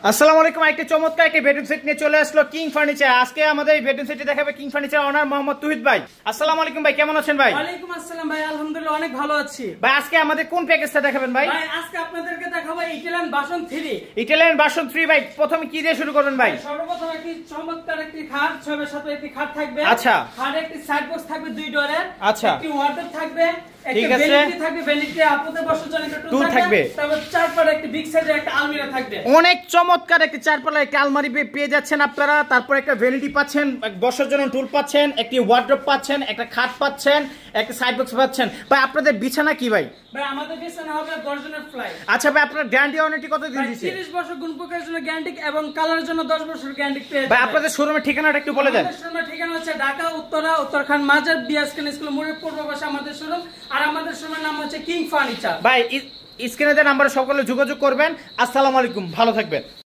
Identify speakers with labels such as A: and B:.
A: আসসালামু আলাইকুম। একটা চমৎকার একটা বেডরুম সেট নিয়ে চলে আসলো কিং ফার্নিচার। আজকে আমাদের এই বেডরুম সেটটি দেখাবে কিং ফার্নিচার ওনার মোহাম্মদ তৌহিদ ভাই। আসসালামু আলাইকুম ভাই, কেমন আছেন ভাই?
B: ওয়ালাইকুম আসসালাম ভাই, আলহামদুলিল্লাহ অনেক ভালো আছি
A: ভাই। আজকে আমাদের কোন প্যাকেজটা দেখাবেন ভাই?
B: ভাই আজকে আপনাদেরকে দেখাবো ইটালিয়ান বাসন 3।
A: ইটালিয়ান বাসন 3 ভাই। প্রথমে কি দিয়ে শুরু করবেন ভাই?
B: সর্বপ্রথম একটি চমৎকার একটি খাট, 6x7 একটি খাট থাকবে।
A: আচ্ছা।
B: খাটে একটি সাইড বক্স থাকবে 2 ডোরের।
A: আচ্ছা।
B: একটি ওয়ার্ডরোব থাকবে,
A: ঠিক
B: একটা
A: আছে।
B: ভ্যানিটি থাকবে, ভ্যানিটি আপদে বসার জন্য একটা টুল থাকবে। তারপর চারপাশে একটি বিগ সাইজের একটা আলমিরা থাকবে।
A: অনেক চমৎকার একটি চারপাল্লা একটা আলমারি পেয়ে যাচ্ছেন আপনারা। তারপর একটা ভ্যানিটি পাচ্ছেন, বসার জন্য টুল পাচ্ছেন, একটি ওয়ার্ডরোব পাচ্ছেন, একটা খাট পাচ্ছেন, একটা সাইড বক্স পাচ্ছেন। ভাই আপনাদের বিছানা কি ভাই?
B: ভাই আমাদের বিছানা হবে গর্জনের ফ্লাই।
A: আচ্ছা ভাই, আপনার গ্যারান্টি ওয়ারেন্টি কত দিন দিচ্ছে?
B: 30 বছর গুণ প্রকারের জন্য গ্যারান্টি এবং কালারের জন্য 10 বছর গ্যারান্টি পেয়ে যাবেন।
A: ভাই আপনাদের শোরুমের ঠিকানাটা একটু বলে দেন।
B: আমাদের শোরুমের ঠিকানা হচ্ছে ঢাকা উত্তরা উত্তরখান মাজার বিএসকেন স্কুল মোড়ের পূর্ব পাশে আমাদের শোরুম। আর আমাদের শোরুমের নাম হচ্ছে কিং ফার্নিচার।
A: ভাই স্ক্রিনে দেওয়া নাম্বারে সকলে যোগাযোগ করবেন। আসসালামু আলাইকুম, ভালো থাকবেন।